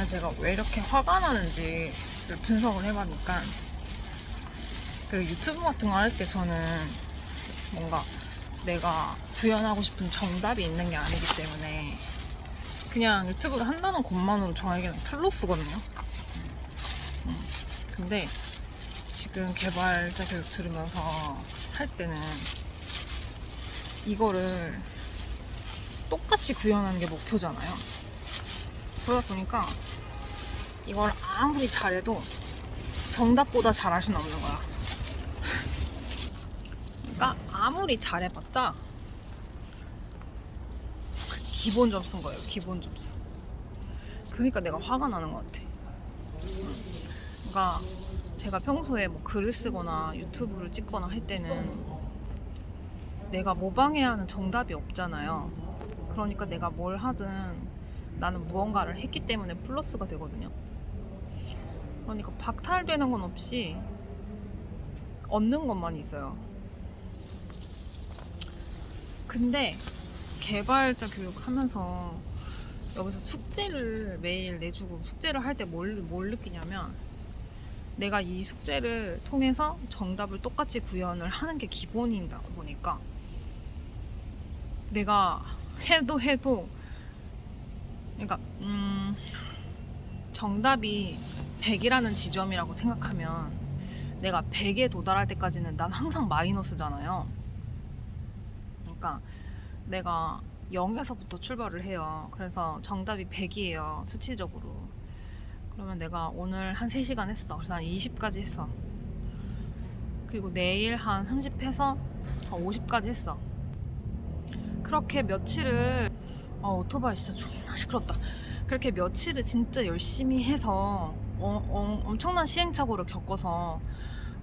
제가 왜 이렇게 화가 나는지를 분석을 해보니까 그 유튜브 같은 거 할 때 저는 뭔가 내가 구현하고 싶은 정답이 있는 게 아니기 때문에 그냥 유튜브를 한다는 것만으로 저에게는 플러스거든요. 근데 지금 개발자 교육 들으면서 할 때는 이거를 똑같이 구현하는 게 목표잖아요. 그러다 보니까 이걸 아무리 잘해도 정답보다 잘할 수는 없는 거야. 그러니까 아무리 잘해봤자 기본 점수인 거예요. 기본 점수. 그러니까 내가 화가 나는 것 같아. 그러니까 제가 평소에 뭐 글을 쓰거나 유튜브를 찍거나 할 때는 내가 모방해야 하는 정답이 없잖아요. 그러니까 내가 뭘 하든 나는 무언가를 했기 때문에 플러스가 되거든요. 그러니까 박탈되는 건 없이 얻는 것만 있어요. 근데 개발자 교육하면서 여기서 숙제를 매일 내주고 숙제를 할 때 뭘 느끼냐면 내가 이 숙제를 통해서 정답을 똑같이 구현을 하는 게 기본이다 보니까 내가 해도 그러니까 정답이 100이라는 지점이라고 생각하면 내가 100에 도달할 때까지는 난 항상 마이너스잖아요. 그러니까 내가 0에서부터 출발을 해요. 그래서 정답이 100이에요. 수치적으로. 그러면 내가 오늘 한 3시간 했어. 그래서 한 20까지 했어. 그리고 내일 한 30 해서 한 50까지 했어. 그렇게 며칠을 오토바이 진짜 존나 시끄럽다. 그렇게 며칠을 진짜 열심히 해서 엄청난 시행착오를 겪어서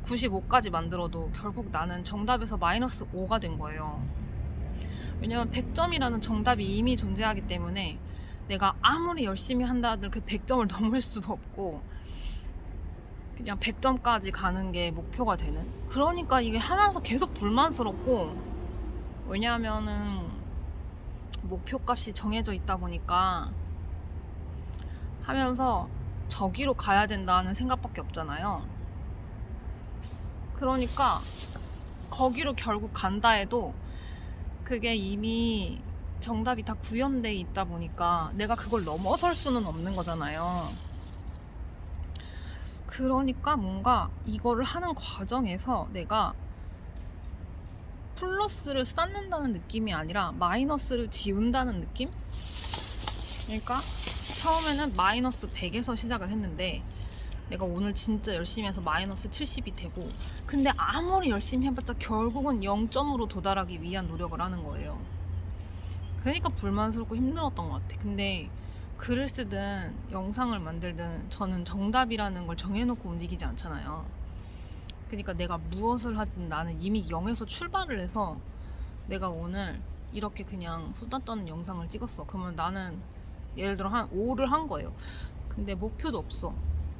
95까지 만들어도 결국 나는 정답에서 마이너스 5가 된 거예요. 왜냐면 100점이라는 정답이 이미 존재하기 때문에 내가 아무리 열심히 한다들 그 100점을 넘을 수도 없고 그냥 100점까지 가는 게 목표가 되는. 그러니까 이게 하면서 계속 불만스럽고, 왜냐하면은 목표값이 정해져 있다 보니까 하면서 저기로 가야 된다는 생각밖에 없잖아요. 그러니까 거기로 결국 간다 해도 그게 이미 정답이 다 구현돼 있다 보니까 내가 그걸 넘어설 수는 없는 거잖아요. 그러니까 뭔가 이거를 하는 과정에서 내가 플러스를 쌓는다는 느낌이 아니라 마이너스를 지운다는 느낌? 그러니까 처음에는 마이너스 100에서 시작을 했는데 내가 오늘 진짜 열심히 해서 마이너스 70이 되고, 근데 아무리 열심히 해봤자 결국은 0점으로 도달하기 위한 노력을 하는 거예요. 그러니까 불만스럽고 힘들었던 것 같아. 근데 글을 쓰든 영상을 만들든 저는 정답이라는 걸 정해놓고 움직이지 않잖아요. 그러니까 내가 무엇을 하든 나는 이미 0에서 출발을 해서 내가 오늘 이렇게 그냥 수다 떠는 영상을 찍었어. 그러면 나는 예를 들어 한 5를 한 거예요. 근데 목표도 없어.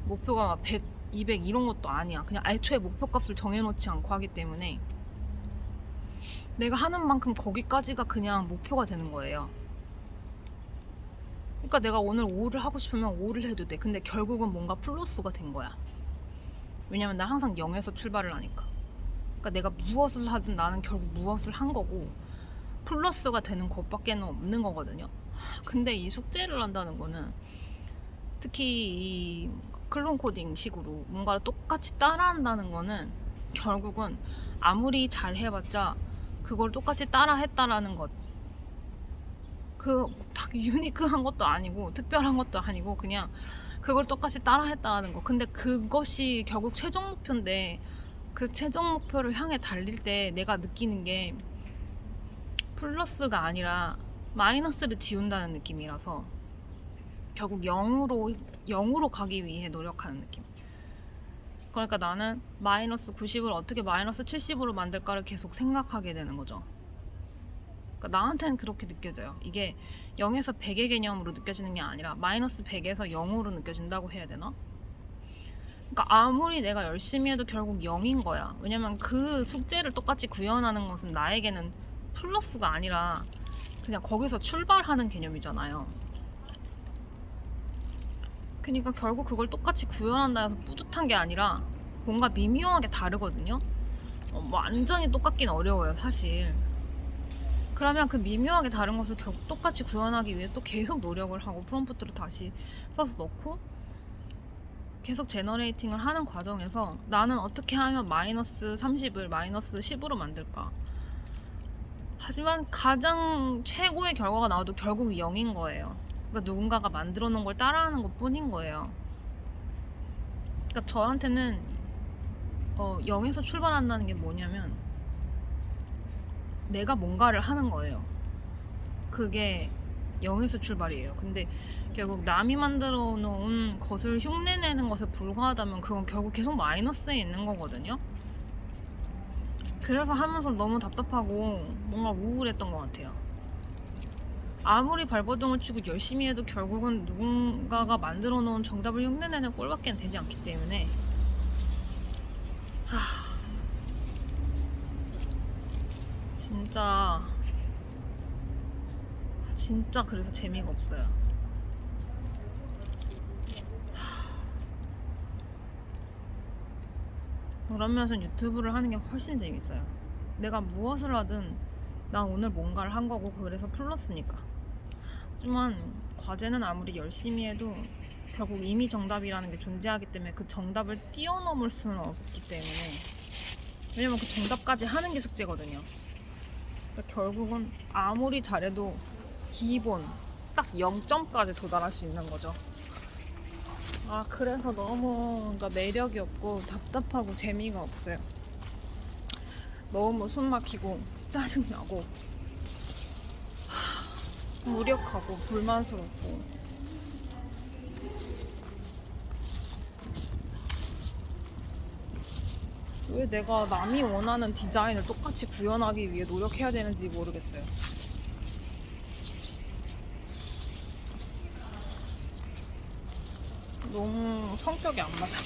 목표가 막 100, 200 이런 것도 아니야. 그냥 애초에 목표값을 정해놓지 않고 하기 때문에 내가 하는 만큼 거기까지가 그냥 목표가 되는 거예요. 그러니까 내가 오늘 5를 하고 싶으면 5를 해도 돼. 근데 결국은 뭔가 플러스가 된 거야. 왜냐면 난 항상 0에서 출발을 하니까. 그러니까 내가 무엇을 하든 나는 결국 무엇을 한 거고 플러스가 되는 것밖에는 없는 거거든요. 근데 이 숙제를 한다는 거는 특히 이 클론 코딩 식으로 뭔가를 똑같이 따라한다는 거는 결국은 아무리 잘 해봤자 그걸 똑같이 따라 했다라는 것. 딱 유니크한 것도 아니고 특별한 것도 아니고 그냥 그걸 똑같이 따라 했다라는 거. 근데 그것이 결국 최종 목표인데 그 최종 목표를 향해 달릴 때 내가 느끼는 게 플러스가 아니라 마이너스를 지운다는 느낌이라서 결국 0으로 가기 위해 노력하는 느낌. 그러니까 나는 마이너스 90을 어떻게 마이너스 70으로 만들까를 계속 생각하게 되는 거죠. 그러니까 나한테는 그렇게 느껴져요. 이게 0에서 100의 개념으로 느껴지는 게 아니라 마이너스 100에서 0으로 느껴진다고 해야 되나? 그러니까 아무리 내가 열심히 해도 결국 0인 거야. 왜냐면 그 숙제를 똑같이 구현하는 것은 나에게는 플러스가 아니라 그냥 거기서 출발하는 개념이잖아요. 그러니까 결국 그걸 똑같이 구현한다 해서 뿌듯한 게 아니라 뭔가 미묘하게 다르거든요. 뭐 완전히 똑같긴 어려워요, 사실. 그러면 그 미묘하게 다른 것을 결국 똑같이 구현하기 위해 또 계속 노력을 하고 프롬프트를 다시 써서 넣고 계속 제너레이팅을 하는 과정에서 나는 어떻게 하면 마이너스 30을 마이너스 10으로 만들까? 하지만 가장 최고의 결과가 나와도 결국 0인 거예요. 그러니까 누군가가 만들어 놓은 걸 따라하는 것 뿐인 거예요. 그러니까 저한테는 0에서 출발한다는 게 뭐냐면 내가 뭔가를 하는 거예요. 그게 0에서 출발이에요. 근데 결국 남이 만들어 놓은 것을 흉내내는 것에 불과하다면 그건 결국 계속 마이너스에 있는 거거든요. 그래서 하면서 너무 답답하고 뭔가 우울했던 것 같아요. 아무리 발버둥을 치고 열심히 해도 결국은 누군가가 만들어 놓은 정답을 흉내내는 꼴밖에 되지 않기 때문에 진짜 그래서 재미가 없어요. 그러면서 유튜브를 하는 게 훨씬 재밌어요. 내가 무엇을 하든 난 오늘 뭔가를 한 거고 그래서 풀렀으니까. 하지만 과제는 아무리 열심히 해도 결국 이미 정답이라는 게 존재하기 때문에 그 정답을 뛰어넘을 수는 없기 때문에, 왜냐면 그 정답까지 하는 게 숙제거든요. 그러니까 결국은 아무리 잘해도 기본 딱 0점까지 도달할 수 있는 거죠. 그래서 너무 그러니까 매력이 없고 답답하고 재미가 없어요. 너무 숨 막히고 짜증나고 무력하고 불만스럽고. 왜 내가 남이 원하는 디자인을 똑같이 구현하기 위해 노력해야 되는지 모르겠어요. 너무 성격이 안 맞아.